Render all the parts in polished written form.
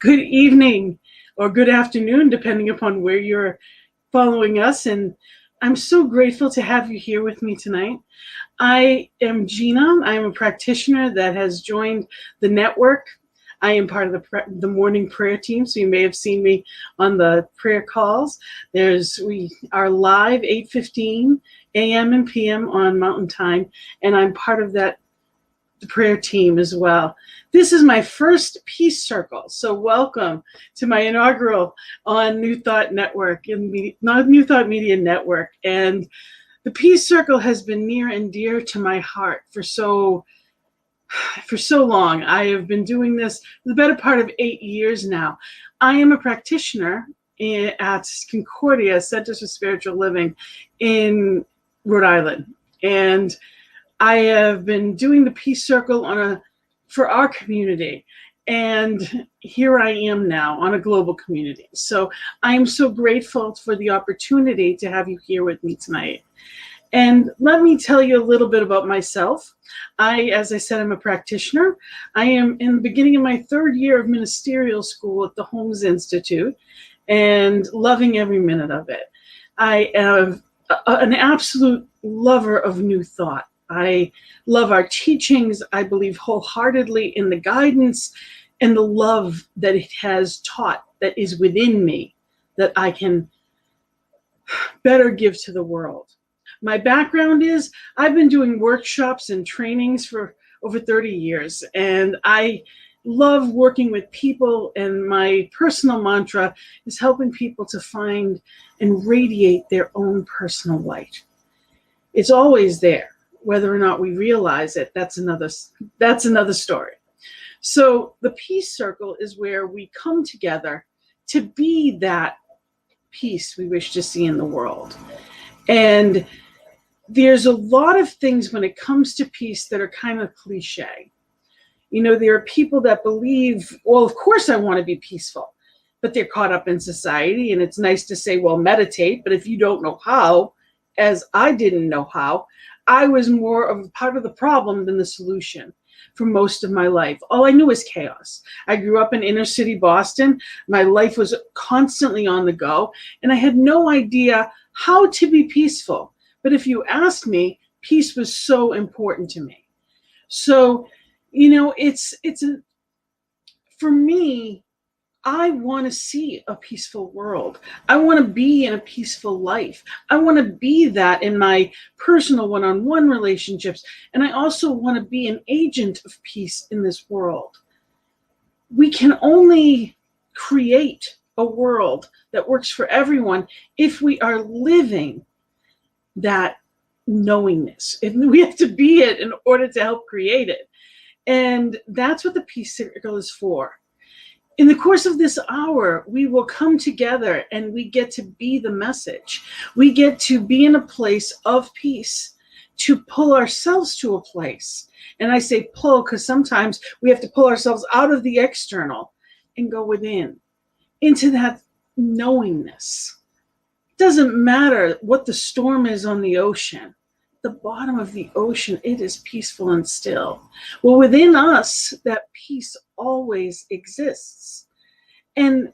Good evening or good afternoon, depending upon where you're following us. And I'm so grateful to have you here with me tonight. I am Gina. I am a practitioner that has joined the network. I am part of the morning prayer team, so you may have seen me on the prayer calls. We are live 8:15 a.m. and p.m. on Mountain Time, and I'm part of the prayer team as well. This is my first Peace Circle, so welcome to my inaugural on New Thought Network, New Thought Media Network. And the Peace Circle has been near and dear to my heart for so long. I have been doing this the better part of 8 years now. I am a practitioner at Concordia Centers for Spiritual Living in Rhode Island, and I have been doing the Peace Circle for our community, and here I am now on a global community. So I am so grateful for the opportunity to have you here with me tonight. And let me tell you a little bit about myself. As I said, I'm a practitioner. I am in the beginning of my third year of ministerial school at the Holmes Institute and loving every minute of it. I am an absolute lover of New Thought. I love our teachings. I believe wholeheartedly in the guidance and the love that it has taught that is within me that I can better give to the world. My background is I've been doing workshops and trainings for over 30 years, and I love working with people, and my personal mantra is helping people to find and radiate their own personal light. It's always there. Whether or not we realize it, that's another story. So the Peace Circle is where we come together to be that peace we wish to see in the world. And there's a lot of things when it comes to peace that are kind of cliche. You know, there are people that believe, well, of course I want to be peaceful, but they're caught up in society, and it's nice to say, well, meditate, but if you don't know how, as I didn't know how, I was more of a part of the problem than the solution for most of my life. All I knew was chaos. I grew up in inner city Boston. My life was constantly on the go, and I had no idea how to be peaceful. But if you asked me, peace was so important to me. So, you know, for me, I want to see a peaceful world. I want to be in a peaceful life. I want to be that in my personal one-on-one relationships. And I also want to be an agent of peace in this world. We can only create a world that works for everyone if we are living that knowingness. If we have to be it in order to help create it. And that's what the Peace Circle is for. In the course of this hour, we will come together and we get to be the message. We get to be in a place of peace, to pull ourselves to a place. And I say pull because sometimes we have to pull ourselves out of the external and go within, into that knowingness. It doesn't matter what the storm is on the ocean. The bottom of the ocean, it is peaceful and still. Well, within us, that peace always exists. And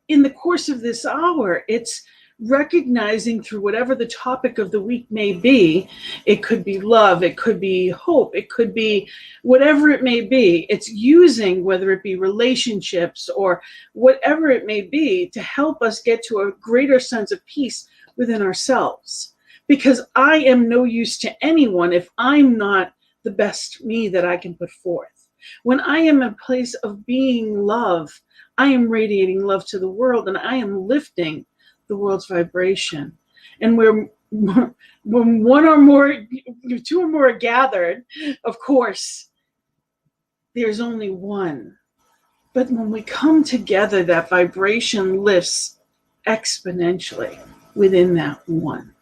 in the course of this hour, it's recognizing through whatever the topic of the week may be. It could be love, it could be hope, it could be whatever it may be. It's using, whether it be relationships or whatever it may be, to help us get to a greater sense of peace within ourselves. Because I am no use to anyone if I'm not the best me that I can put forth. When I am in a place of being love, I am radiating love to the world, and I am lifting the world's vibration. And when one or more, two or more are gathered, of course, there's only one. But when we come together, that vibration lifts exponentially within that one.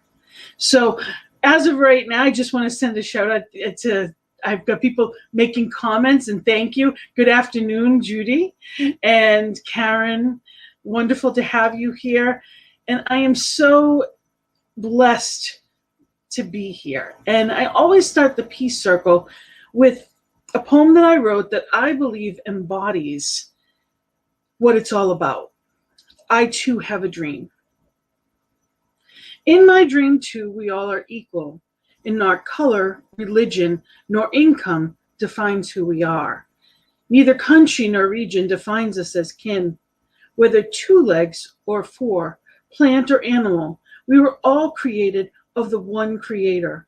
So as of right now, I just want to send a shout out to, I've got people making comments, and thank you. Good afternoon, Judy and Karen. Wonderful to have you here. And I am so blessed to be here. And I always start the Peace Circle with a poem that I wrote that I believe embodies what it's all about. I too have a dream. In my dream too, we all are equal, and not color, religion, nor income defines who we are. Neither country nor region defines us as kin. Whether 2 legs or 4, plant or animal, we were all created of the one Creator,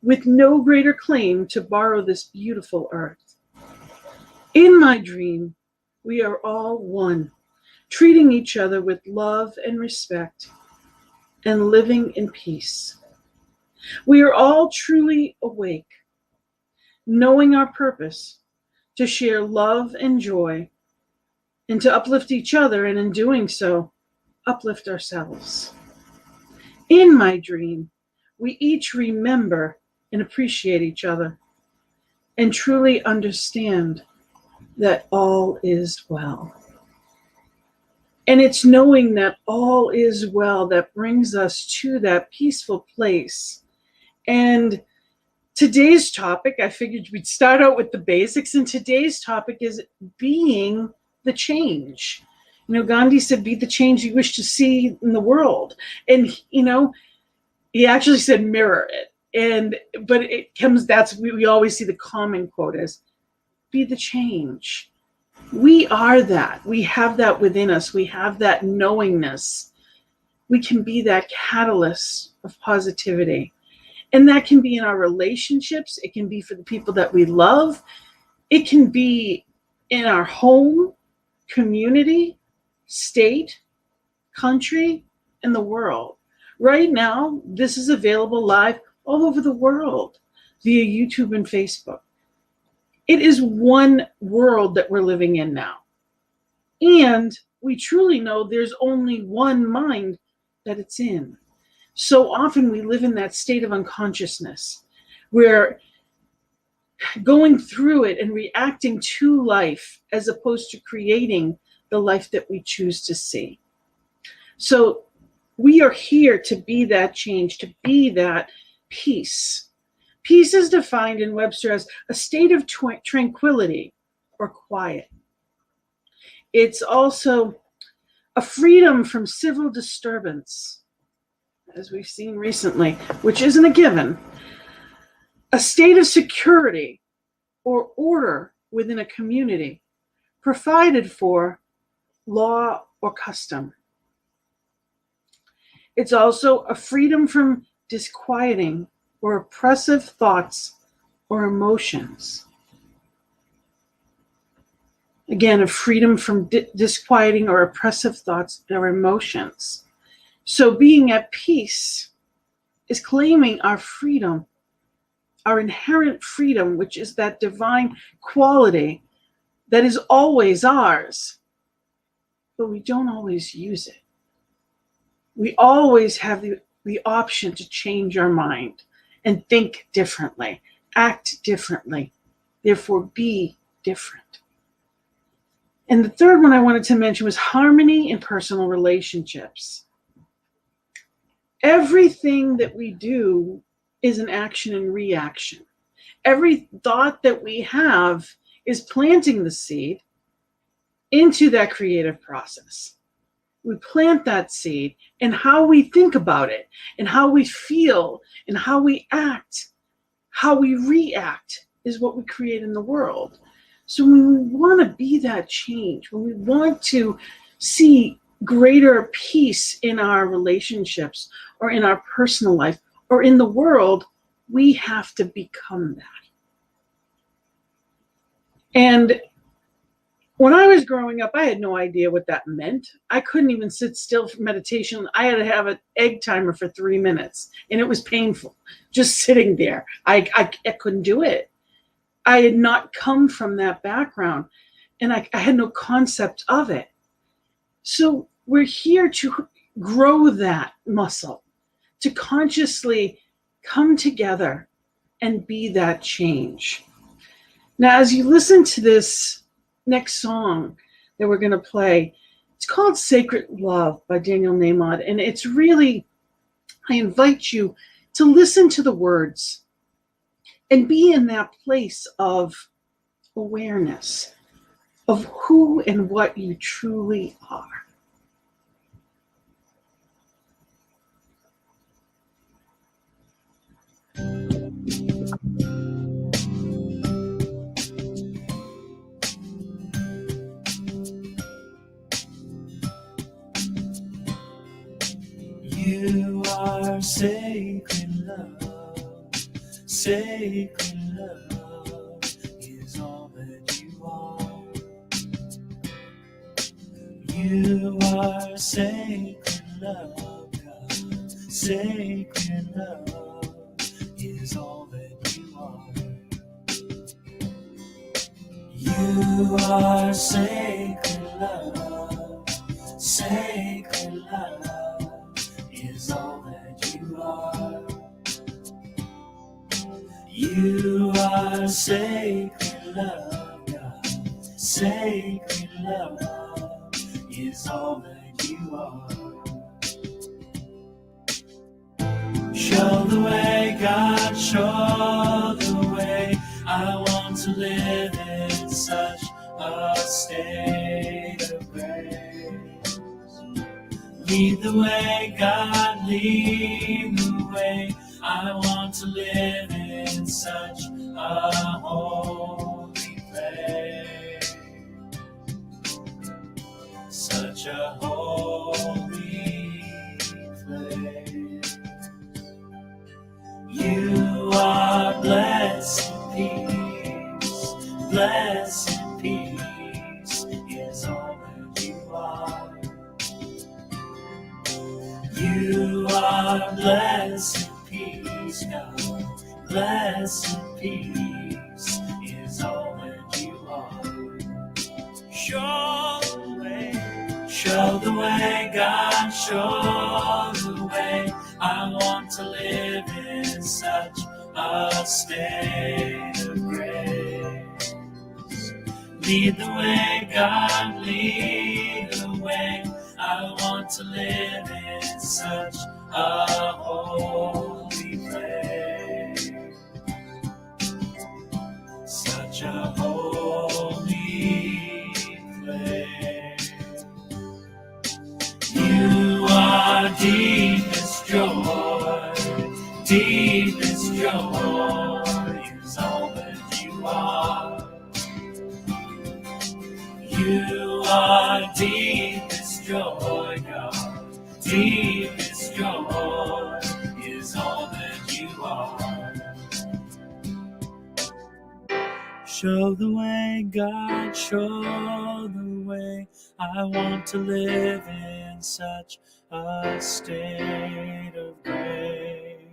with no greater claim to borrow this beautiful earth. In my dream, we are all one, treating each other with love and respect, and living in peace. We are all truly awake, knowing our purpose to share love and joy, and to uplift each other, and in doing so, uplift ourselves. In my dream, we each remember and appreciate each other, and truly understand that all is well. And it's knowing that all is well that brings us to that peaceful place. And today's topic, I figured we'd start out with the basics, and today's topic is being the change. Gandhi said, be the change you wish to see in the world. And, he actually said, mirror it. But it comes, we always see the common quote as, be the change. We are that. We have that within us. We have that knowingness. We can be that catalyst of positivity. And that can be in our relationships. It can be for the people that we love. It can be in our home, community, state, country, and the world. Right now, this is available live all over the world via YouTube and Facebook. It is one world that we're living in now. And we truly know there's only one mind that it's in. So often we live in that state of unconsciousness. We're going through it and reacting to life as opposed to creating the life that we choose to see. So we are here to be that change, to be that peace. Peace is defined in Webster as a state of tranquility or quiet. It's also a freedom from civil disturbance, as we've seen recently, which isn't a given. A state of security or order within a community, provided for law or custom. It's also a freedom from disquieting or oppressive thoughts or emotions. Again, a freedom from disquieting or oppressive thoughts or emotions. So being at peace is claiming our freedom, our inherent freedom, which is that divine quality that is always ours, but we don't always use it. We always have the option to change our mind and think differently, act differently, therefore be different. And the third one I wanted to mention was harmony in personal relationships. Everything that we do is an action and reaction. Every thought that we have is planting the seed into that creative process. We plant that seed, and how we think about it, and how we feel, and how we act, how we react is what we create in the world. So when we want to be that change, when we want to see greater peace in our relationships or in our personal life or in the world, we have to become that. And when I was growing up, I had no idea what that meant. I couldn't even sit still for meditation. I had to have an egg timer for 3 minutes, and it was painful just sitting there. I couldn't do it. I had not come from that background, and I had no concept of it. So we're here to grow that muscle, to consciously come together and be that change. Now, as you listen to this next song that we're going to play, it's called Sacred Love by Daniel Nahmod. And it's really, I invite you to listen to the words and be in that place of awareness. of who and what you truly are. You are sacred love, sacred love is all that you are. You are sacred love, God, sacred love is all that you are. You are sacred love, sacred love is all that you are. You are sacred love, God, sacred love is all that you are. Show the way, God, show the way. I want to live in such a state of grace. Lead the way, God, lead the way. I want to live in such a holy place. Such a holy place. You are blessed peace, blessed peace is all that you are. You are blessed peace, God, blessed peace is all that you are. Show the way, God, show the way. I want to live in such a state of grace. Lead the way, God, lead the way. I want to live in such a holy place. Such a holy place. You are deepest joy, deepest joy is all that you are. You are deepest joy, God, deepest joy is all that you are. Show the way, God, show the way. I want to live in such a state of grace.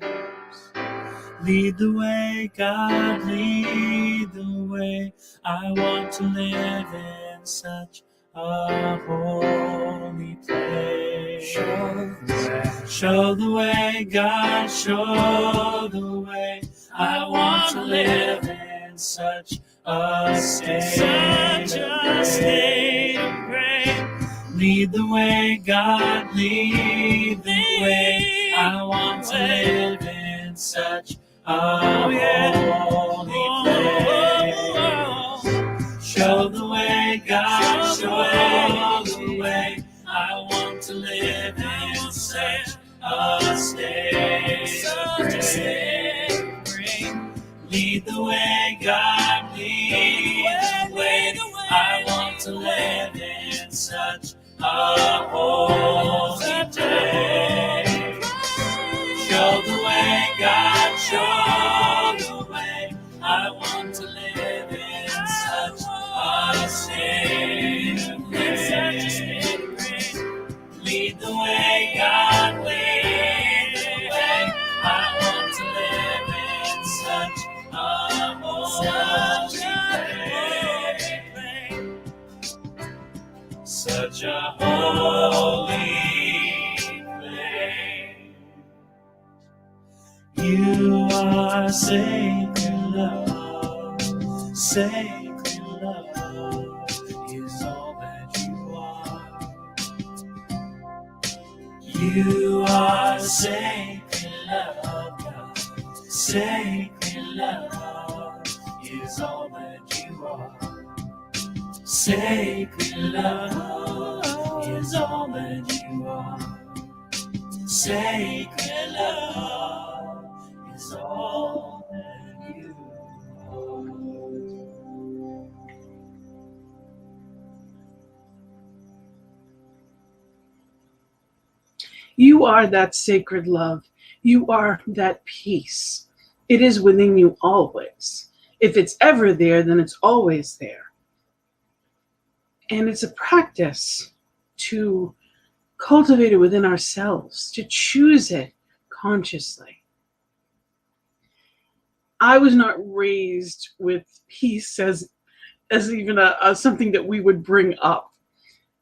Lead the way, God, lead the way. I want to live in such a holy place. Show the way, God, show the way. I want to live in such a state of grace. Lead the way, God, lead the way. I want to live in such a holy place. Show the way, God, show the way. I want to live in such a state of grace. Lead the way, God, lead the way. I want to live in such a holy place. Show the way, God, show the way. I want to live in such a state of grace. Lead the way, God, lead the way. I want to live in such a holy place. Such a holy place. You are sacred love, sacred love is all that you are. You are sacred love, God, sacred love is all that you are. Sacred love is all that you are. Sacred love is all that you are. You are that sacred love. You are that peace. It is within you always. If it's ever there, then it's always there. And it's a practice to cultivate it within ourselves, to choose it consciously. I was not raised with peace as even something that we would bring up.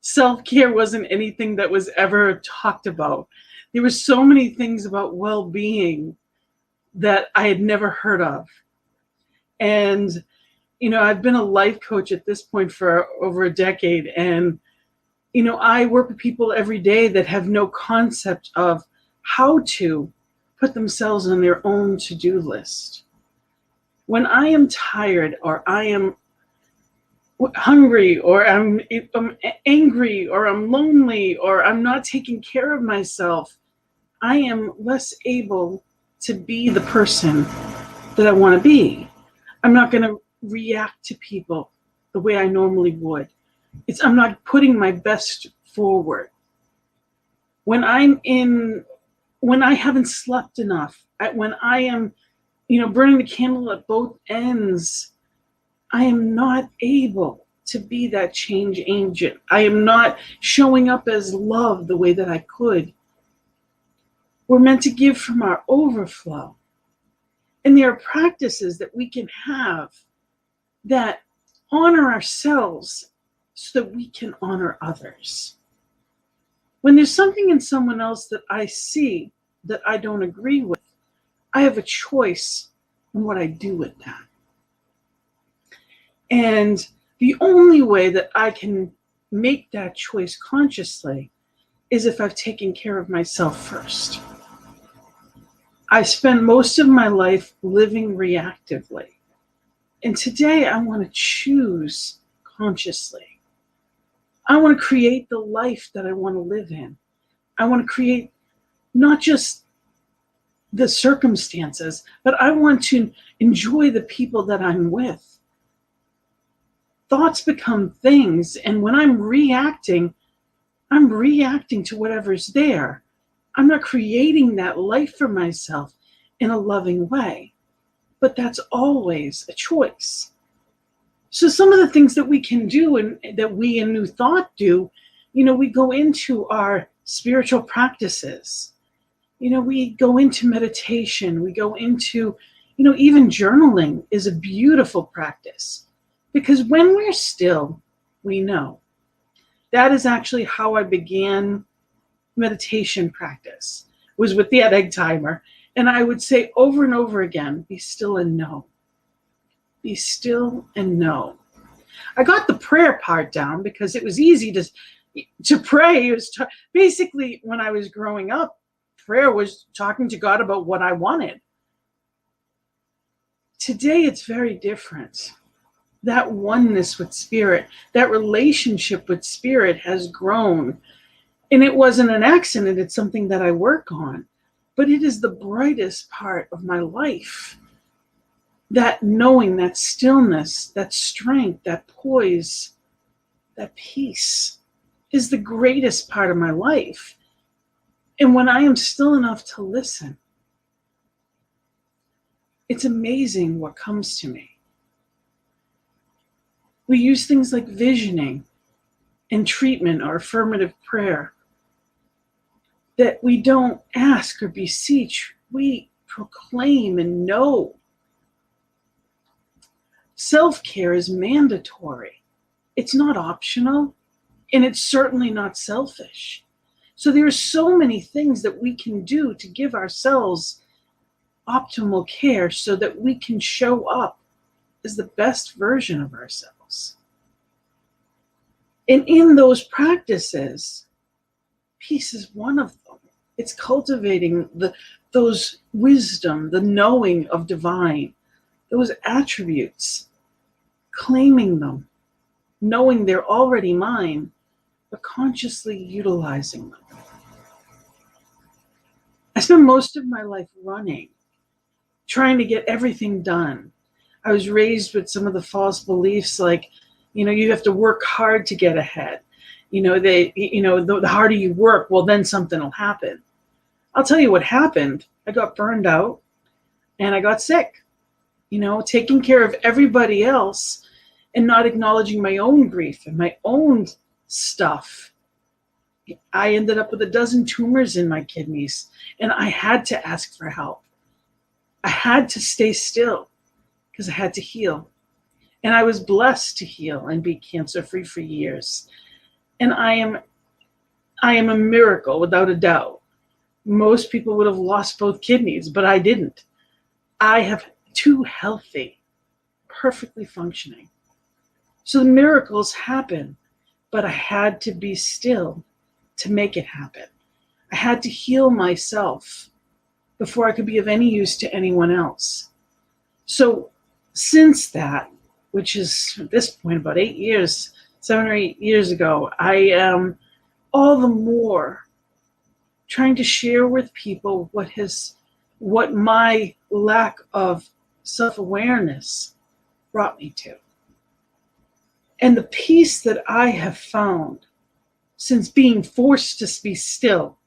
Self-care wasn't anything that was ever talked about. There were so many things about well-being that I had never heard of. And, I've been a life coach at this point for over a decade. And, I work with people every day that have no concept of how to put themselves on their own to-do list. When I am tired, or I am hungry, or I'm angry, or I'm lonely, or I'm not taking care of myself, I am less able to be the person that I want to be. I'm not going to react to people the way I normally would. I'm not putting my best forward. When I haven't slept enough, when I am, burning the candle at both ends, I am not able to be that change agent. I am not showing up as love the way that I could. We're meant to give from our overflow. And there are practices that we can have that honor ourselves so that we can honor others. When there's something in someone else that I see that I don't agree with, I have a choice on what I do with that. And the only way that I can make that choice consciously is if I've taken care of myself first. I spent most of my life living reactively. And today I want to choose consciously. I want to create the life that I want to live in. I want to create not just the circumstances, but I want to enjoy the people that I'm with. Thoughts become things, and when I'm reacting to whatever's there. I'm not creating that life for myself in a loving way, but that's always a choice. So some of the things that we can do and that we in New Thought do, we go into our spiritual practices. We go into meditation, we go into, even journaling is a beautiful practice. Because when we're still, we know. That is actually how I began meditation practice, was with the egg timer. And I would say over and over again, be still and know. Be still and know. I got the prayer part down because it was easy to pray. It was basically, when I was growing up, prayer was talking to God about what I wanted. Today, it's very different. That oneness with spirit, that relationship with spirit has grown. And it wasn't an accident, it's something that I work on. But it is the brightest part of my life. That knowing, that stillness, that strength, that poise, that peace is the greatest part of my life. And when I am still enough to listen, it's amazing what comes to me. We use things like visioning and treatment or affirmative prayer that we don't ask or beseech, we proclaim and know. Self-care is mandatory. It's not optional, and it's certainly not selfish. So there are so many things that we can do to give ourselves optimal care so that we can show up as the best version of ourselves. And in those practices, peace is one of them. It's cultivating those wisdom, the knowing of divine, those attributes, claiming them, knowing they're already mine, but consciously utilizing them. I spent most of my life running, trying to get everything done. I was raised with some of the false beliefs like, you have to work hard to get ahead. The harder you work, well, then something will happen. I'll tell you what happened. I got burned out and I got sick. Taking care of everybody else and not acknowledging my own grief and my own stuff. I ended up with 12 tumors in my kidneys, and I had to ask for help. I had to stay still because I had to heal. And I was blessed to heal and be cancer-free for years. And I am a miracle, without a doubt. Most people would have lost both kidneys, but I didn't. I have 2 healthy, perfectly functioning. So the miracles happen, but I had to be still to make it happen. I had to heal myself before I could be of any use to anyone else. So since that, which is at this point about 7 or 8 years ago, I am all the more trying to share with people what my lack of self-awareness brought me to. And the peace that I have found since being forced to be still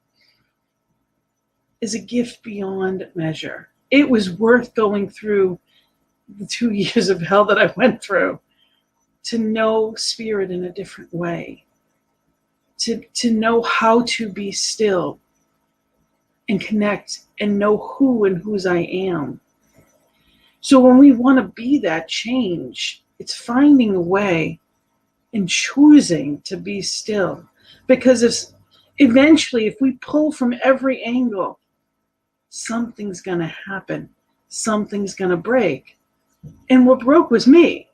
is a gift beyond measure. It was worth going through the 2 years of hell that I went through to know spirit in a different way, to know how to be still and connect and know who and whose I am. So when we want to be that change, it's finding a way and choosing to be still. Because eventually, if we pull from every angle, something's going to happen. Something's going to break. And what broke was me.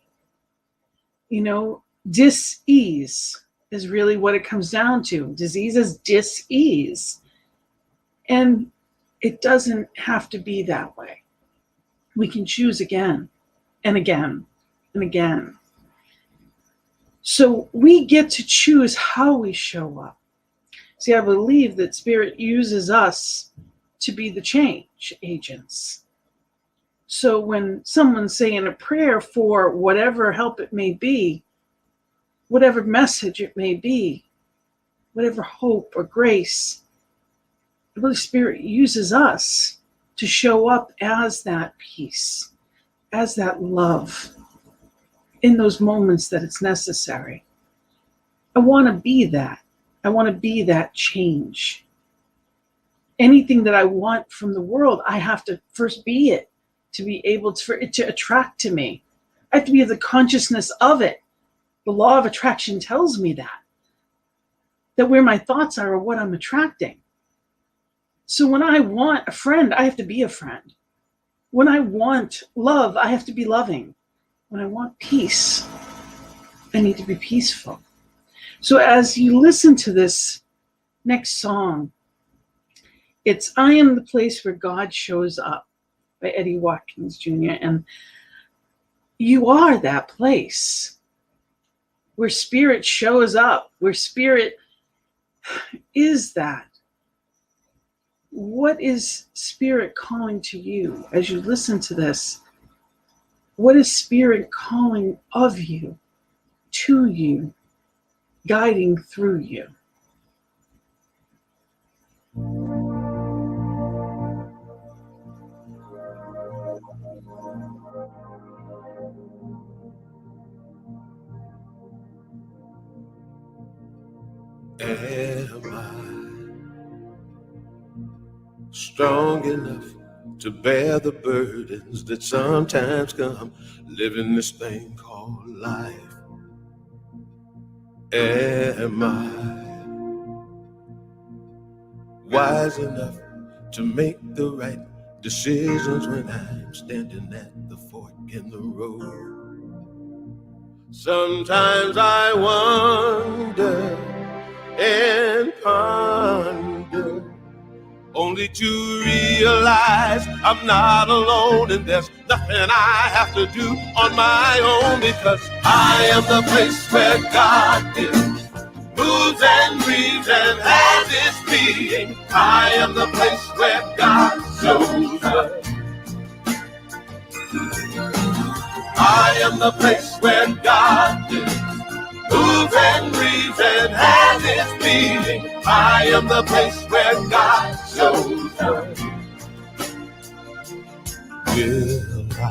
Dis-ease is really what it comes down to. Disease is dis-ease. And it doesn't have to be that way. We can choose again and again and again. So we get to choose how we show up. See, I believe that Spirit uses us to be the change agents. So when someone's saying a prayer for whatever help it may be, whatever message it may be, whatever hope or grace, the Holy Spirit uses us to show up as that peace, as that love in those moments that it's necessary. I want to be that. I want to be that change. Anything that I want from the world, I have to first be it to be able for it to attract to me. I have to be the consciousness of it. The law of attraction tells me that where my thoughts are what I'm attracting. So when I want a friend, I have to be a friend. When I want love, I have to be loving. When I want peace, I need to be peaceful. So as you listen to this next song, it's I Am the Place Where God Shows Up by Eddie Watkins Jr. And you are that place where spirit shows up, where spirit is that. What is spirit calling to you as you listen to this? What is spirit calling of you, to you, guiding through you? Am I strong enough to bear the burdens that sometimes come living this thing called life? Am I wise enough to make the right decisions when I'm standing at the fork in the road? Sometimes I wonder and ponder only to realize I'm not alone and there's nothing I have to do on my own, because I am the place where God is, moves and breathes and has its being. I am the place where God shows up. I am the place where God is, moves and breathes and has its being. I am the place where God shows up. Will I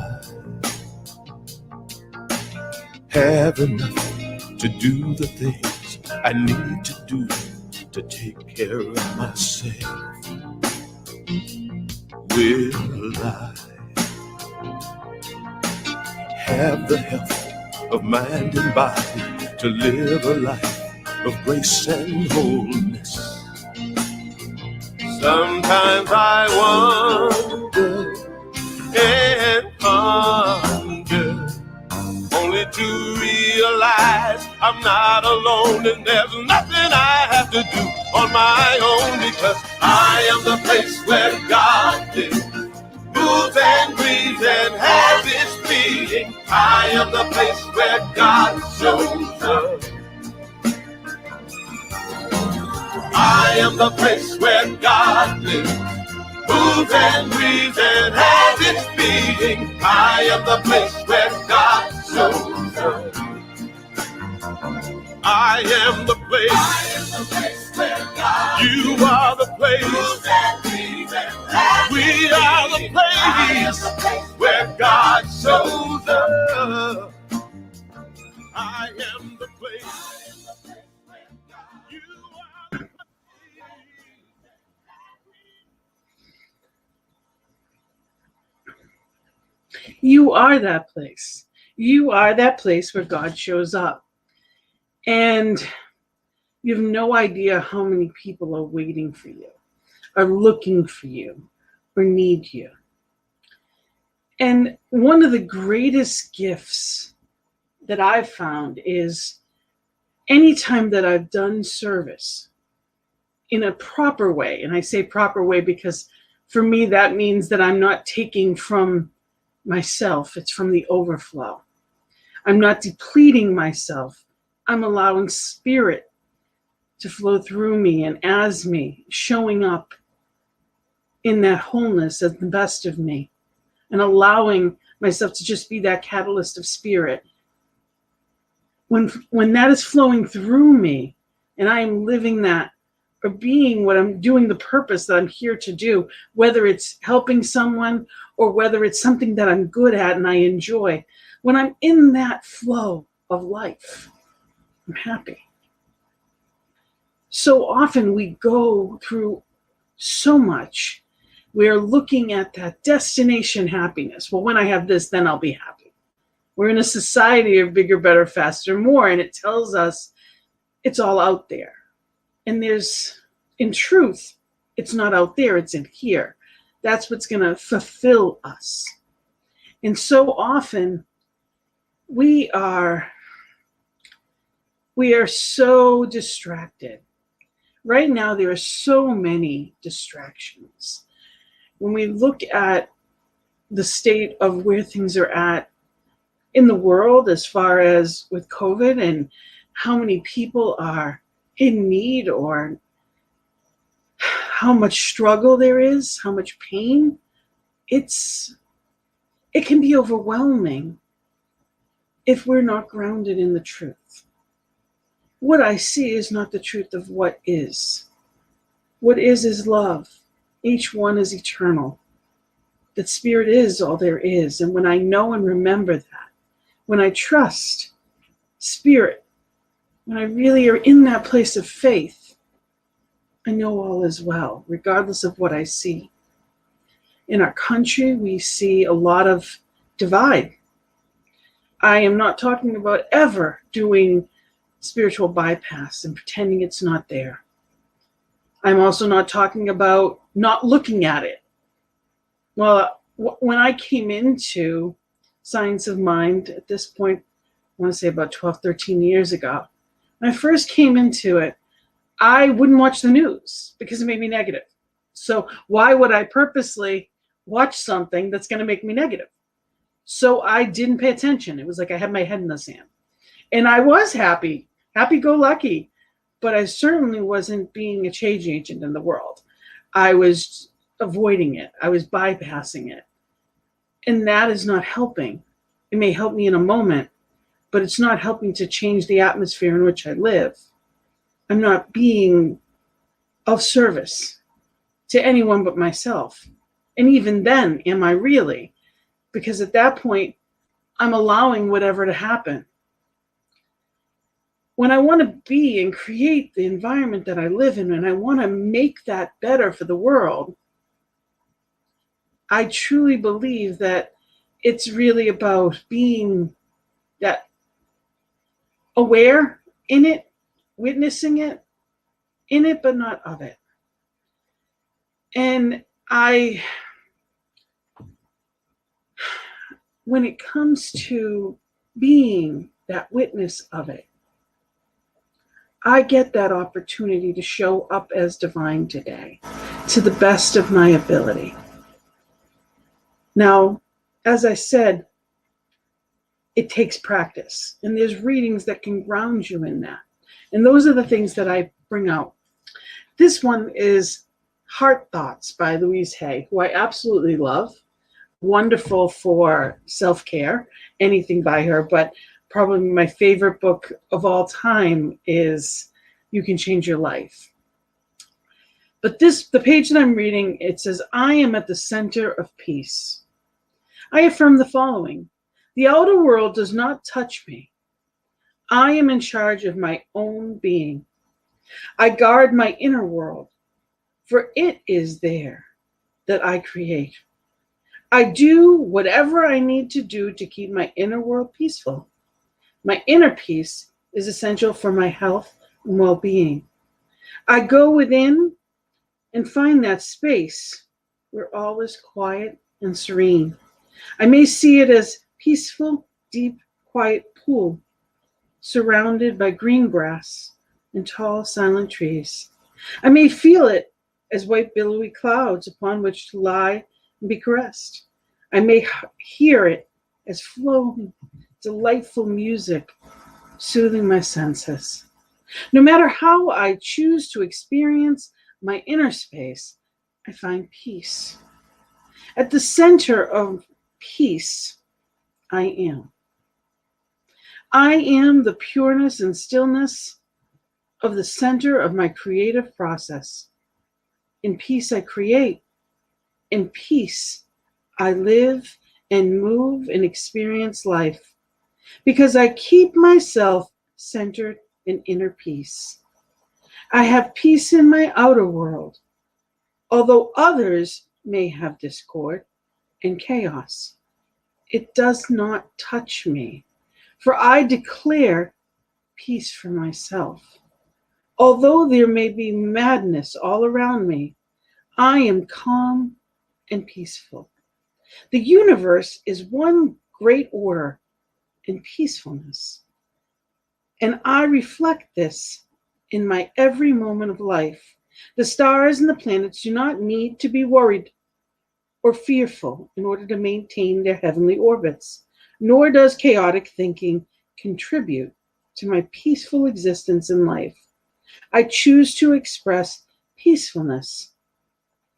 have enough to do the things I need to do to take care of myself? Will I have the health of mind and body to live a life of grace and wholeness? Sometimes I wonder and ponder, only to realize I'm not alone and there's nothing I have to do on my own, because I am the place where God lives, moves and breathes and has its being. I am the place where God shows up. I am the place where God lives, moves and breathes and has its being. I am the place where God shows up. I am the place. I am the place where God. You are the place. Moves and breathes and has we are the place where God shows up. I am the place. You are the place. You are that place. You are that place where God shows up. And you have no idea how many people are waiting for you, are looking for you, or need you. And one of the greatest gifts that I've found is anytime that I've done service in a proper way, and I say proper way because for me that means that I'm not taking from myself, it's from the overflow. I'm not depleting myself. I'm allowing spirit to flow through me and as me, showing up in that wholeness as the best of me, and allowing myself to just be that catalyst of spirit. When that is flowing through me and I am living that or being what I'm doing, the purpose that I'm here to do, whether it's helping someone or whether it's something that I'm good at and I enjoy, when I'm in that flow of life, I'm happy. So often we go through so much. We're looking at that destination happiness. Well, when I have this, then I'll be happy. We're in a society of bigger, better, faster, more, and it tells us it's all out there. And in truth, it's not out there, it's in here. That's what's going to fulfill us. And so often we are so distracted. Right now, there are so many distractions. When we look at the state of where things are at in the world, as far as with COVID and how many people are in need or how much struggle there is, how much pain, it can be overwhelming if we're not grounded in the truth. What I see is not the truth of what is. What is love. Each one is eternal. That spirit is all there is. And when I know and remember that, when I trust spirit, when I really are in that place of faith, I know all is well, regardless of what I see. In our country, we see a lot of divide. I am not talking about ever doing spiritual bypass and pretending it's not there. I'm also not talking about not looking at it. Well, when I came into Science of Mind at this point, I want to say about 12, 13 years ago, when I first came into it, I wouldn't watch the news because it made me negative. So why would I purposely watch something that's going to make me negative? So I didn't pay attention. It was like I had my head in the sand. And I was happy-go-lucky, but I certainly wasn't being a change agent in the world. I was avoiding it. I was bypassing it. And that is not helping. It may help me in a moment, but it's not helping to change the atmosphere in which I live. I'm not being of service to anyone but myself. And even then, am I really? Because at that point, I'm allowing whatever to happen. When I want to be and create the environment that I live in, and I want to make that better for the world, I truly believe that it's really about being that aware in it, witnessing it, in it, but not of it. And when it comes to being that witness of it, I get that opportunity to show up as divine today to the best of my ability. Now, as I said, it takes practice, and there's readings that can ground you in that. And those are the things that I bring out. This one is Heart Thoughts by Louise Hay, who I absolutely love. Wonderful for self-care, anything by her, but probably my favorite book of all time is You Can Change Your Life. But the page that I'm reading, it says, I am at the center of peace. I affirm the following. The outer world does not touch me. I am in charge of my own being. I guard my inner world, for it is there that I create. I do whatever I need to do to keep my inner world peaceful. My inner peace is essential for my health and well-being. I go within and find that space where all is quiet and serene. I may see it as peaceful, deep, quiet pool surrounded by green grass and tall, silent trees. I may feel it as white, billowy clouds upon which to lie and be caressed. I may hear it as flowing, delightful music, soothing my senses. No matter how I choose to experience my inner space, I find peace. At the center of peace, I am. I am the pureness and stillness of the center of my creative process. In peace, I create. In peace, I live and move and experience life because I keep myself centered in inner peace. I have peace in my outer world, although others may have discord and chaos. It does not touch me, for I declare peace for myself. Although there may be madness all around me, I am calm and peaceful. The universe is one great order and peacefulness. And I reflect this in my every moment of life. The stars and the planets do not need to be worried or fearful in order to maintain their heavenly orbits, nor does chaotic thinking contribute to my peaceful existence in life. I choose to express peacefulness,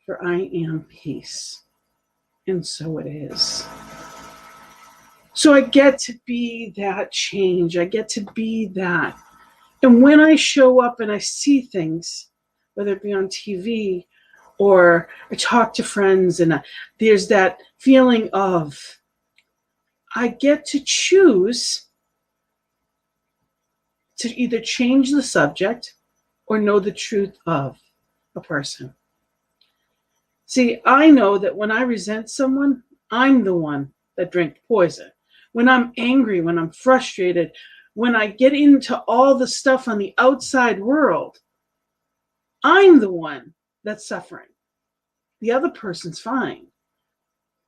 for I am peace. And so it is. So I get to be that change. I get to be that. And when I show up and I see things, whether it be on TV or I talk to friends, and there's that feeling of, I get to choose to either change the subject or know the truth of a person. See, I know that when I resent someone, I'm the one that drank poison. When I'm angry, when I'm frustrated, when I get into all the stuff on the outside world, I'm the one that's suffering. The other person's fine.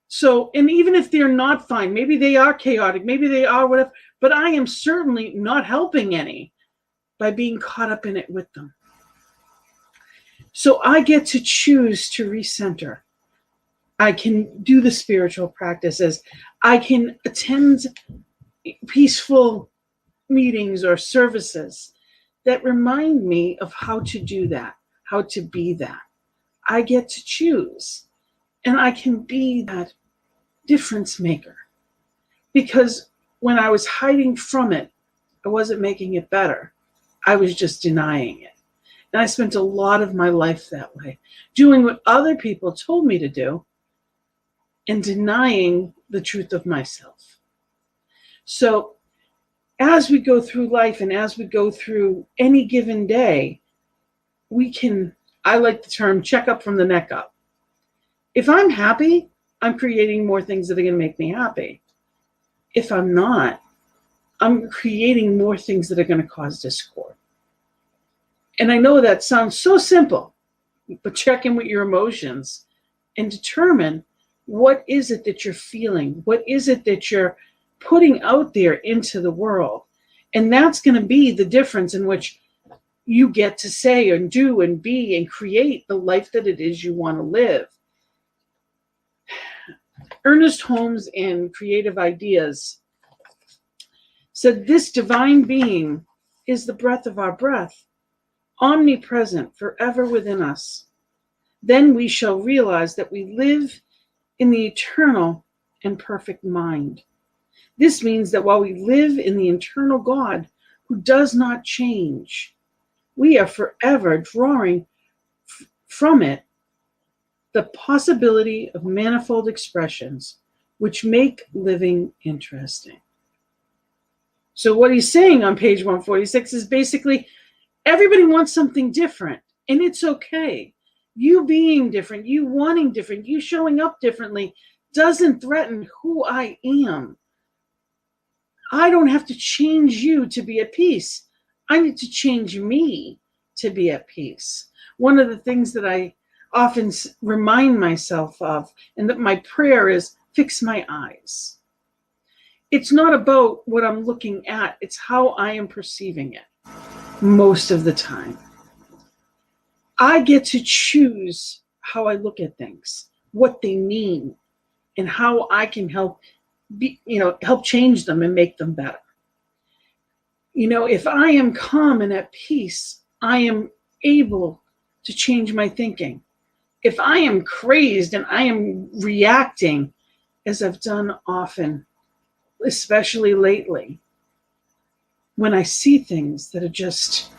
So, and even if they're not fine, maybe they are chaotic, maybe they are whatever, but I am certainly not helping any by being caught up in it with them. So I get to choose to recenter. I can do the spiritual practices. I can attend peaceful meetings or services that remind me of how to do that, how to be that. I get to choose, and I can be that difference maker. Because when I was hiding from it, I wasn't making it better. I was just denying it. And I spent a lot of my life that way, doing what other people told me to do and denying the truth of myself. So as we go through life and as we go through any given day, we can, I like the term, check up from the neck up. If I'm happy, I'm creating more things that are going to make me happy. If I'm not, I'm creating more things that are going to cause discord. And I know that sounds so simple, but check in with your emotions and determine what is it that you're feeling? What is it that you're putting out there into the world? And that's going to be the difference in which you get to say and do and be and create the life that it is you want to live. Ernest Holmes in Creative Ideas said, "This divine being is the breath of our breath, omnipresent, forever within us. Then we shall realize that we live in the eternal and perfect mind. This means that while we live in the eternal God who does not change, we are forever drawing from it the possibility of manifold expressions which make living interesting." So what he's saying on page 146 is basically everybody wants something different, and it's okay. You being different, you wanting different, you showing up differently doesn't threaten who I am. I don't have to change you to be at peace. I need to change me to be at peace. One of the things that I often remind myself of, and that my prayer is, fix my eyes. It's not about what I'm looking at, it's how I am perceiving it most of the time. I get to choose how I look at things, what they mean, and how I can help change them and make them better. If I am calm and at peace, I am able to change my thinking. If I am crazed and I am reacting, as I've done often, especially lately, when I see things that are just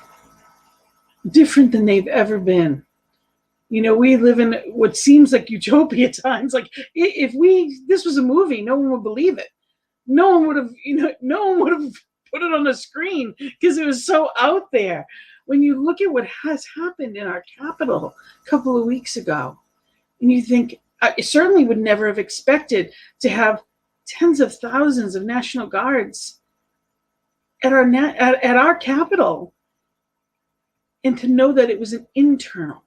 different than they've ever been. We live in what seems like utopia times. Like if this was a movie, no one would believe it. No one would have put it on the screen because it was so out there. When you look at what has happened in our capital a couple of weeks ago, and you think, I certainly would never have expected to have tens of thousands of National Guards at our capital, and to know that it was an internal.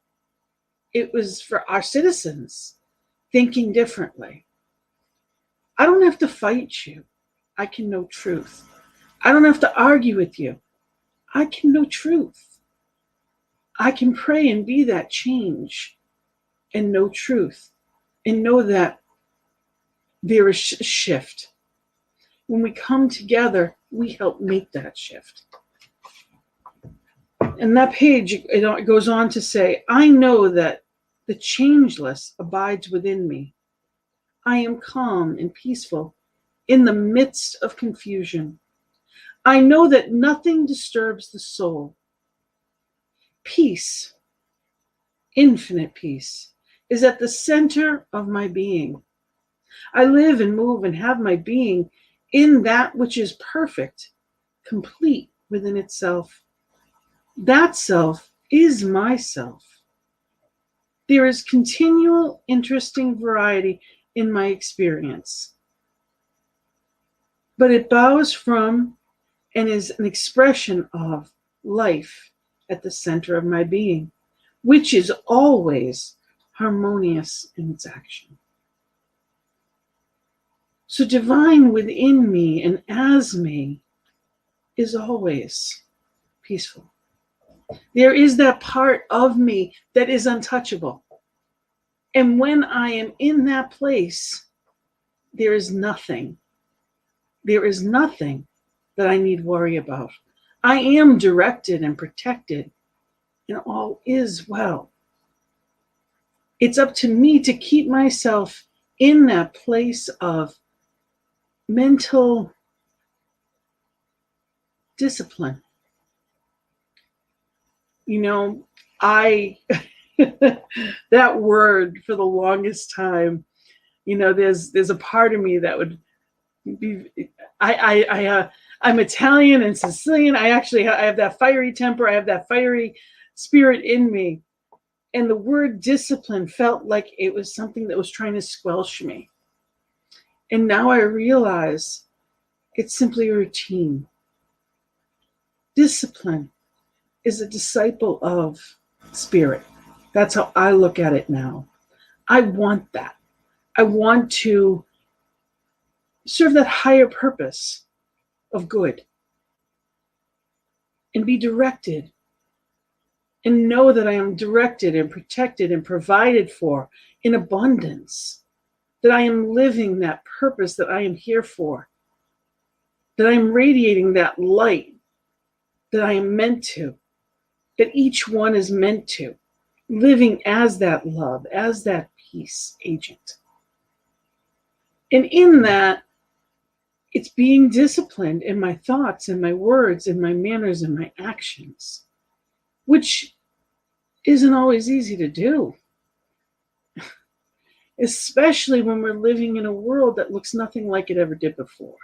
It was for our citizens thinking differently. I don't have to fight you. I can know truth. I don't have to argue with you. I can know truth. I can pray and be that change and know truth and know that there is a shift. When we come together, we help make that shift. And that page, it goes on to say, "I know that the changeless abides within me. I am calm and peaceful in the midst of confusion. I know that nothing disturbs the soul. Peace, infinite peace, is at the center of my being. I live and move and have my being in that which is perfect, complete within itself. That self is myself. There is continual, interesting variety in my experience, but it bows from and is an expression of life at the center of my being, which is always harmonious in its action." So divine within me and as me is always peaceful. There is that part of me that is untouchable. And when I am in that place, there is nothing. There is nothing that I need worry about. I am directed and protected, and all is well. It's up to me to keep myself in that place of mental discipline. You know, I that word for the longest time, there's a part of me that would be I'm Italian and Sicilian. I have that fiery temper. I have that fiery spirit in me. And the word discipline felt like it was something that was trying to squelch me. And now I realize it's simply a routine. Discipline is a disciple of spirit. That's how I look at it now. I want that. I want to serve that higher purpose of good and be directed and know that I am directed and protected and provided for in abundance, that I am living that purpose that I am here for, that I am radiating that light that I am meant to, that each one is meant to, living as that love, as that peace agent. And in that, it's being disciplined in my thoughts and my words and my manners and my actions, which isn't always easy to do, especially when we're living in a world that looks nothing like it ever did before.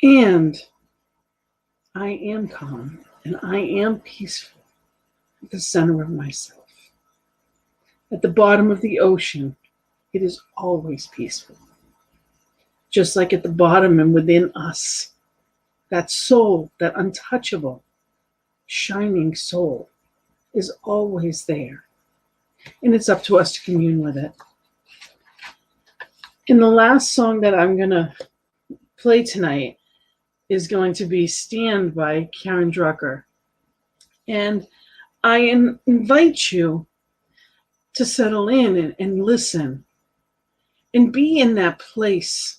And I am calm and I am peaceful at the center of myself. At the bottom of the ocean, it is always peaceful. Just like at the bottom and within us, that soul, that untouchable, shining soul is always there. And it's up to us to commune with it. And the last song that I'm going to play tonight is going to be Stand by Karen Drucker. And I invite you to settle in and listen and be in that place,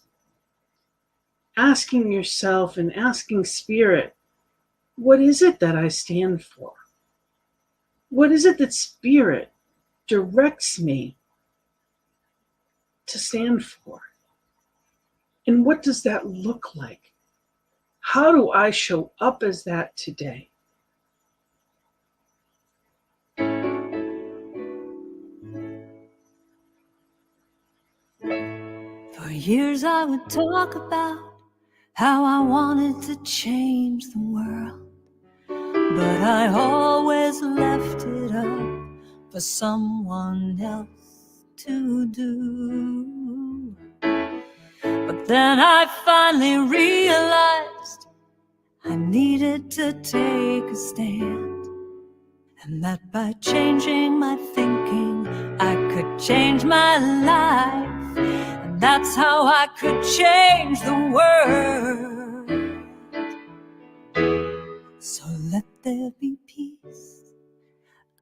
asking yourself and asking Spirit, what is it that I stand for? What is it that Spirit directs me to stand for? And what does that look like? How do I show up as that today? For years I would talk about how I wanted to change the world, but I always left it up for someone else to do. But then I finally realized I needed to take a stand, and that by changing my thinking I could change my life. And that's how I could change the world. So let there be peace.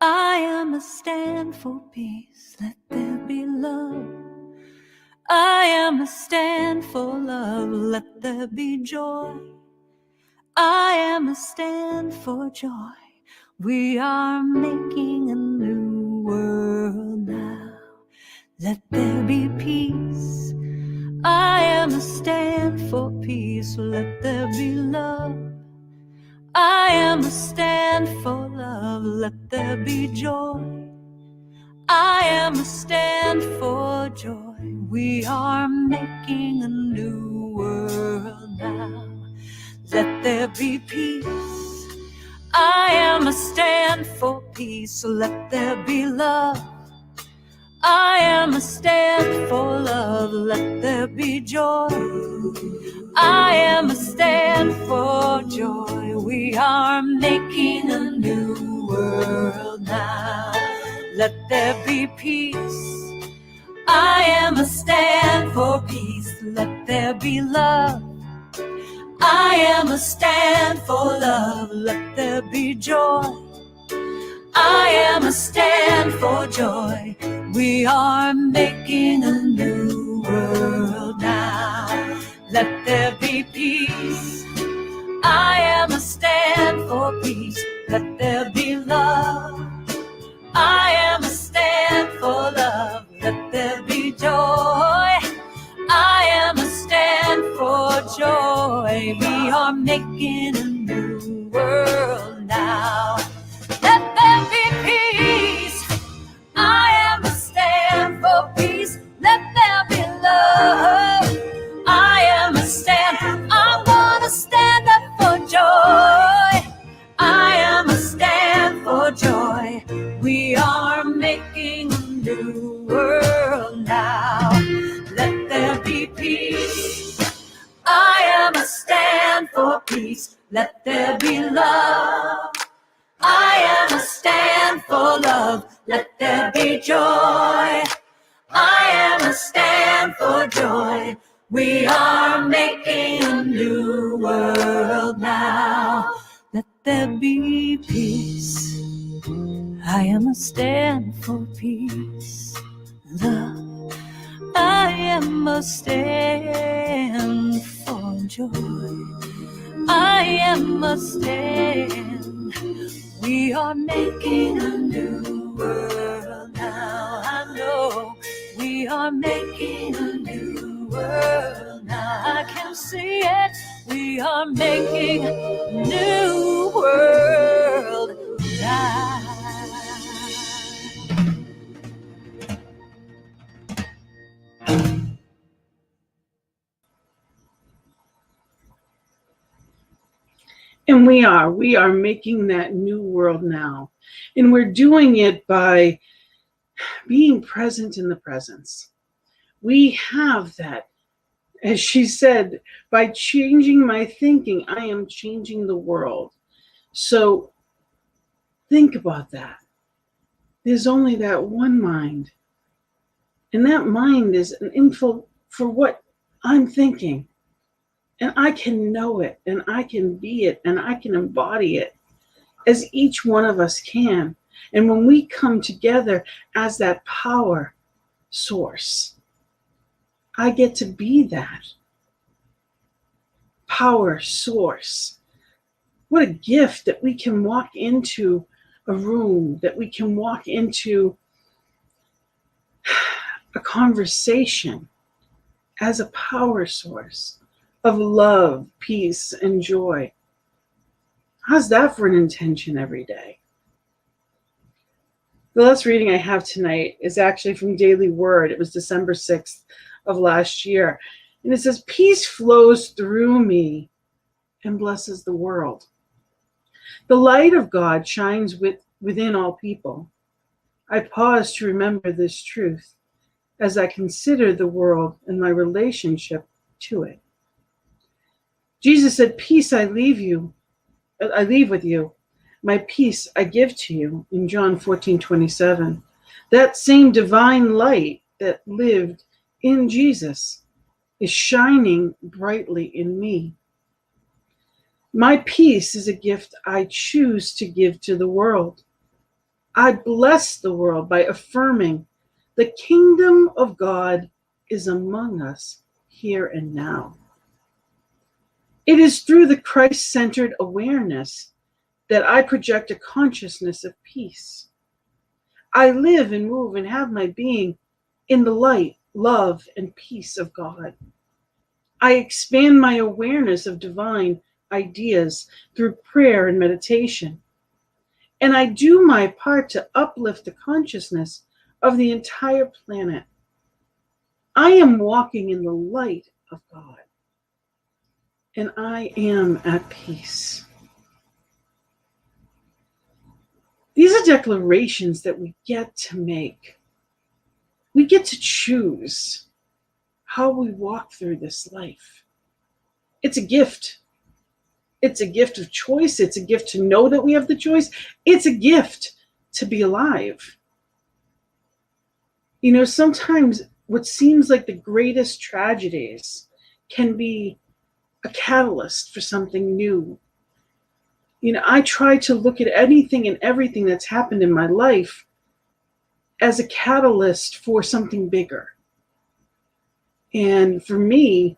I am a stand for peace. Let there be love. I am a stand for love. Let there be joy. I am a stand for joy. We are making a new world now. Let there be peace. I am a stand for peace. Let there be love. I am a stand for love. Let there be joy. I am a stand for joy. We are making a new world now. Let there be peace. I am a stand for peace. Let there be love. I am a stand for love. Let there be joy. I am a stand for joy. We are making a new world now. Let there be peace. I am a stand for peace. Let there be love. I am a stand for love, let there be joy. I am a stand for joy. We are making a new world now. Let there be peace. I am a stand for peace. Let there be love. I am a stand for love. Let there be joy. I am a stand for joy. We are making a new world now. Let there be peace. I am a stand for peace. Let there be love. I am a stand. I'm gonna stand up for joy. I am a stand for joy. We are making a new world now. Let there be peace. I am a stand for peace. Let there be love. I am a stand for love. Let there be joy. I am a stand for joy. We are making a new world now. Let there be peace. I am a stand for peace. Love. I am a stand for joy. I am a stand. We are making a new world now. I know we are making a new world now. I can see it. We are making a new world now. And we are making that new world now. And we're doing it by being present in the presence. We have that. As she said, by changing my thinking, I am changing the world. So think about that. There's only that one mind. And that mind is an info for what I'm thinking. And I can know it, and I can be it, and I can embody it, as each one of us can. And when we come together as that power source, I get to be that power source. What a gift that we can walk into a room, that we can walk into a conversation as a power source of love, peace, and joy. How's that for an intention every day? The last reading I have tonight is actually from Daily Word. It was December 6th of last year. And it says, peace flows through me and blesses the world. The light of God shines within all people. I pause to remember this truth as I consider the world and my relationship to it. Jesus said, peace I leave with you. My peace I give to you, in John 14:27. That same divine light that lived in Jesus is shining brightly in me. My peace is a gift I choose to give to the world. I bless the world by affirming the kingdom of God is among us here and now. It is through the Christ-centered awareness that I project a consciousness of peace. I live and move and have my being in the light, love, and peace of God. I expand my awareness of divine ideas through prayer and meditation. And I do my part to uplift the consciousness of the entire planet. I am walking in the light of God. And I am at peace. These are declarations that we get to make. We get to choose how we walk through this life. It's a gift. It's a gift of choice. It's a gift to know that we have the choice. It's a gift to be alive. You know, sometimes what seems like the greatest tragedies can be a catalyst for something new. I try to look at anything and everything that's happened in my life as a catalyst for something bigger. And for me,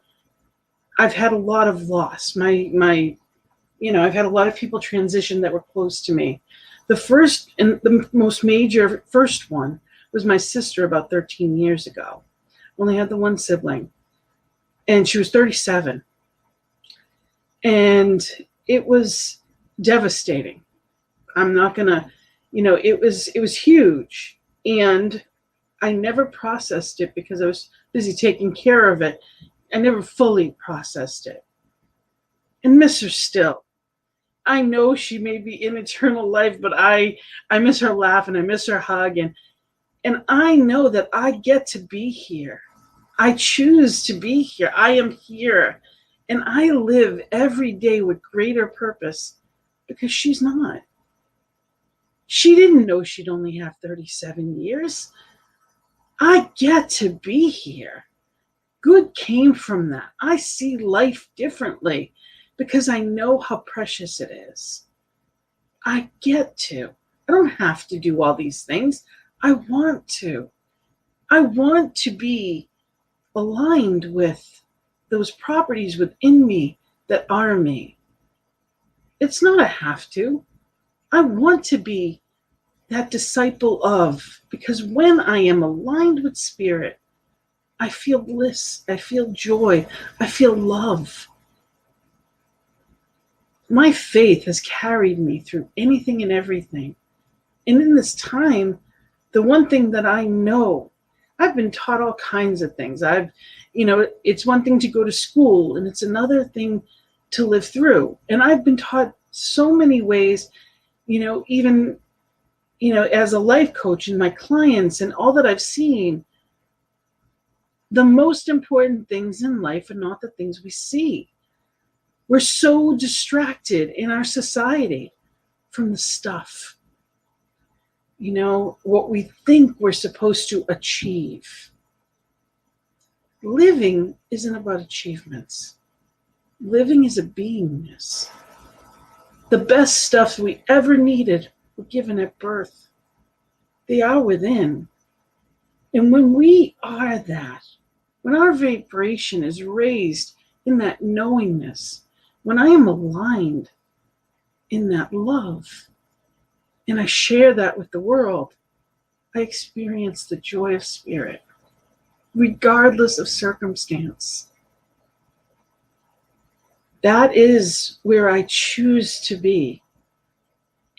I've had a lot of loss. I've had a lot of people transition that were close to me. The first and the most major first one was my sister about 13 years ago. Only had the one sibling, and she was 37. And it was devastating. I'm not gonna, it was huge, and I never processed it because I was busy taking care of it. I never fully processed it, and miss her still. I know she may be in eternal life, but I miss her laugh and I miss her hug, and I know that I get to be here. I choose to be here. I am here, and I live every day with greater purpose because she's not. She didn't know she'd only have 37 years. I get to be here. Good came from that. I see life differently because I know how precious it is. I get to. I don't have to do all these things. I want to. I want to be aligned with those properties within me that are me. It's not a have to. I want to be that disciple of, because when I am aligned with spirit, I feel bliss, I feel joy, I feel love. My faith has carried me through anything and everything. And in this time, the one thing that I know, I've been taught all kinds of things. It's one thing to go to school, and it's another thing to live through. And I've been taught so many ways, even, as a life coach and my clients and all that I've seen, the most important things in life are not the things we see. We're so distracted in our society from the stuff, what we think we're supposed to achieve. Living isn't about achievements. Living is a beingness. The best stuff we ever needed were given at birth. They are within. And when we are that, when our vibration is raised in that knowingness, when I am aligned in that love, and I share that with the world, I experience the joy of spirit, regardless of circumstance. That is where I choose to be.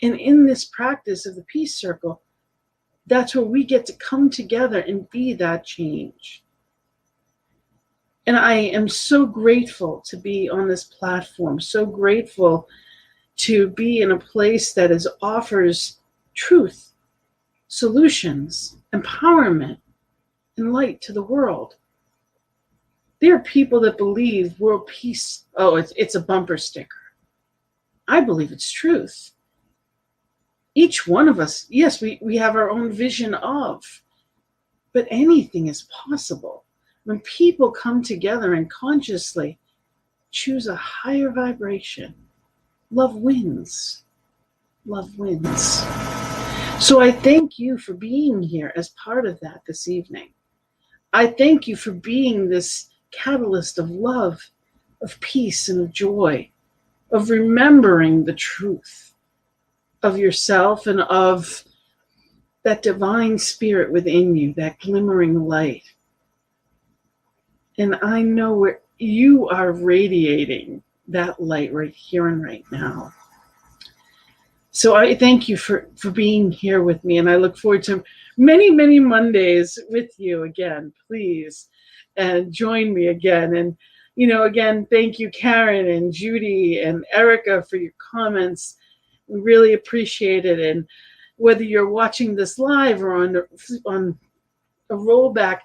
And in this practice of the Peace Circle, that's where we get to come together and be that change. And I am so grateful to be on this platform, so grateful to be in a place that offers truth, solutions, empowerment, and light to the world. There are people that believe world peace, it's a bumper sticker. I believe it's truth. Each one of us, yes, we have our own vision of, but anything is possible. When people come together and consciously choose a higher vibration, love wins. Love wins. So I thank you for being here as part of that this evening. I thank you for being this catalyst of love, of peace, and of joy, of remembering the truth of yourself and of that divine spirit within you, that glimmering light. And I know where you are radiating that light right here and right now. So I thank you for being here with me, and I look forward to many, many Mondays with you again. Please, and join me again. And, again, thank you, Karen and Judy and Erica, for your comments. We really appreciate it. And whether you're watching this live or on a rollback,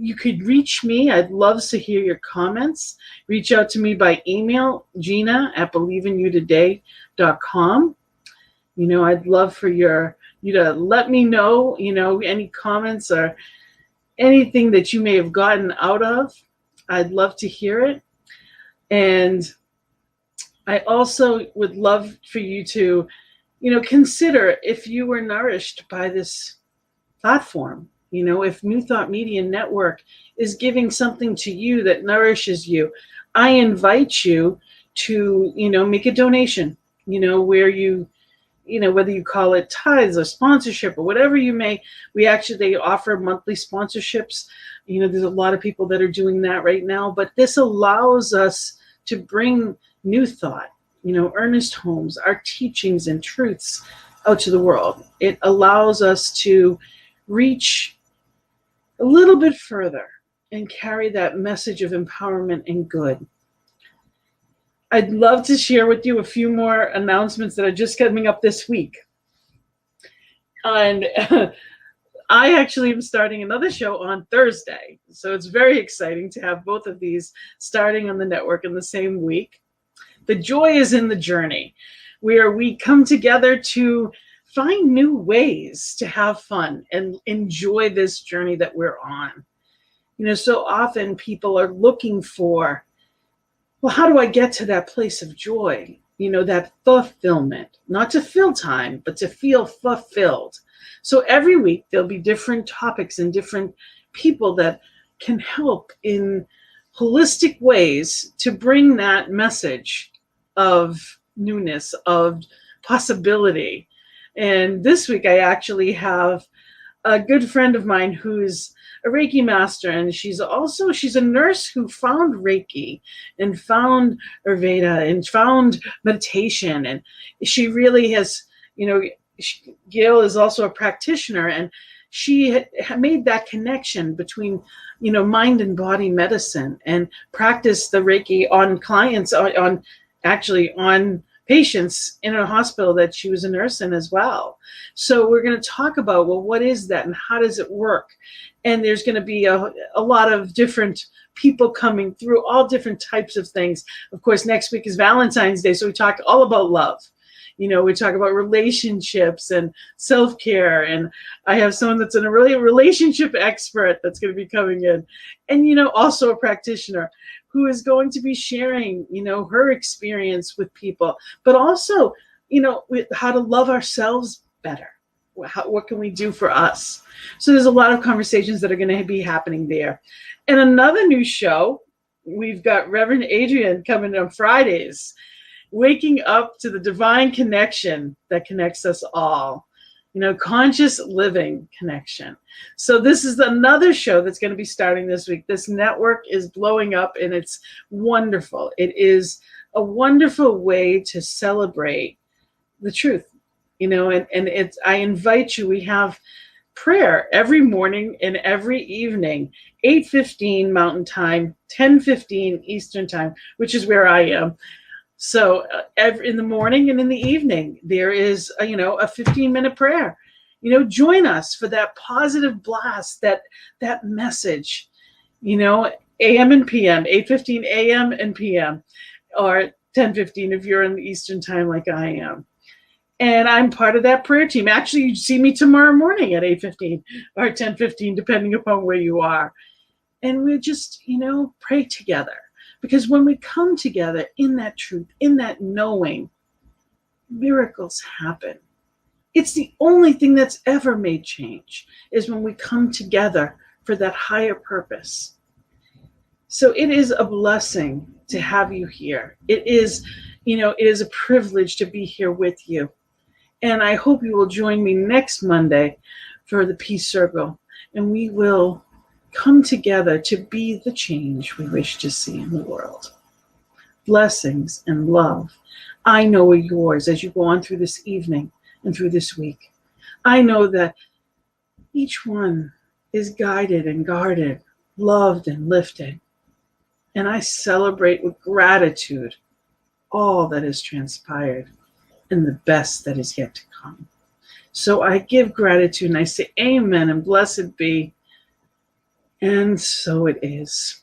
you could reach me. I'd love to hear your comments. Reach out to me by email, gina@believein.you.today.com. I'd love for you to let me know, any comments or anything that you may have gotten out of. I'd love to hear it. And I also would love for you to, consider if you were nourished by this platform. If New Thought Media Network is giving something to you that nourishes you, I invite you to, make a donation, where whether you call it tithes or sponsorship or whatever they offer monthly sponsorships. There's a lot of people that are doing that right now, but this allows us to bring new thought, Ernest Holmes, our teachings and truths out to the world. It allows us to reach a little bit further and carry that message of empowerment and good. I'd love to share with you a few more announcements that are just coming up this week. And I actually am starting another show on Thursday. So it's very exciting to have both of these starting on the network in the same week. The joy is in the journey, where we come together to find new ways to have fun and enjoy this journey that we're on. So often people are looking for, well, how do I get to that place of joy? That fulfillment, not to fill time, but to feel fulfilled. So every week there'll be different topics and different people that can help in holistic ways to bring that message of newness, of possibility. And this week I actually have a good friend of mine who's a Reiki master, and she's a nurse who found Reiki and found Ayurveda and found meditation. And she really has, Gail is also a practitioner, and she made that connection between, mind and body medicine, and practiced the Reiki on clients, on patients in a hospital that she was a nurse in as well. So we're going to talk about, well, what is that and how does it work? And there's going to be a lot of different people coming through, all different types of things. Of course, next week is Valentine's Day, so we talk all about love. We talk about relationships and self-care, and I have someone that's a relationship expert that's going to be coming in, and also a practitioner who is going to be sharing, her experience with people, but also, with how to love ourselves better. What can we do for us? So there's a lot of conversations that are going to be happening there. And another new show, we've got Reverend Adrian coming on Fridays, waking up to the divine connection that connects us all. Conscious living connection. So this is another show that's going to be starting this week. This network is blowing up, and it's wonderful. It is a wonderful way to celebrate the truth, and it's, I invite you, we have prayer every morning and every evening, 8:15 Mountain Time, 10:15 Eastern Time, which is where I am. So in the morning and in the evening, there is a 15-minute prayer. Join us for that positive blast, that message. AM and PM, 8:15 AM and PM, or 10:15 if you're in the Eastern Time like I am. And I'm part of that prayer team. Actually, you see me tomorrow morning at 8:15 or 10:15, depending upon where you are. And we just, pray together. Because when we come together in that truth, in that knowing, miracles happen. It's the only thing that's ever made change, is when we come together for that higher purpose. So it is a blessing to have you here. It is, it is a privilege to be here with you. And I hope you will join me next Monday for the Peace Circle. And we will come together to be the change we wish to see in the world. Blessings and love, I know, are yours as you go on through this evening and through this week. I know that each one is guided and guarded, loved and lifted. And I celebrate with gratitude all that has transpired and the best that is yet to come. So I give gratitude and I say amen and blessed be. And so it is.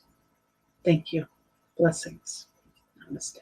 Thank you. Blessings. Namaste.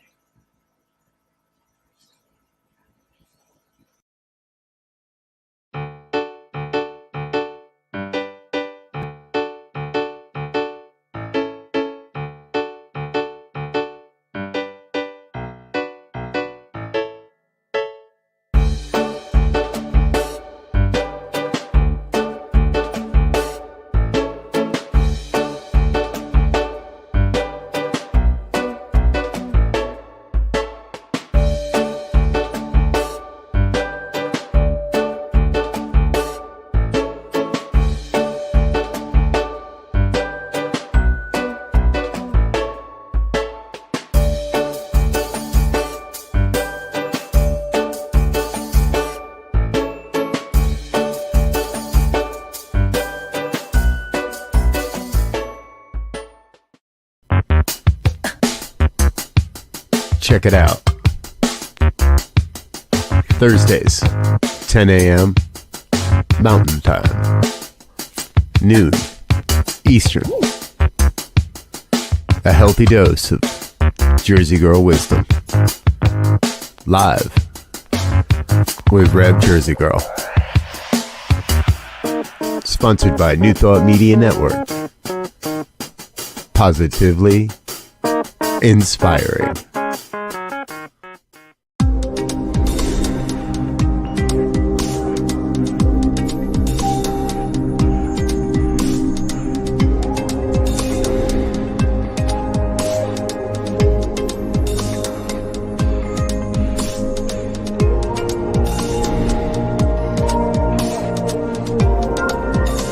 Check it out. Thursdays, 10 a.m. Mountain Time, noon Eastern. A healthy dose of Jersey Girl wisdom. Live with Rev Jersey Girl. Sponsored by New Thought Media Network. Positively inspiring.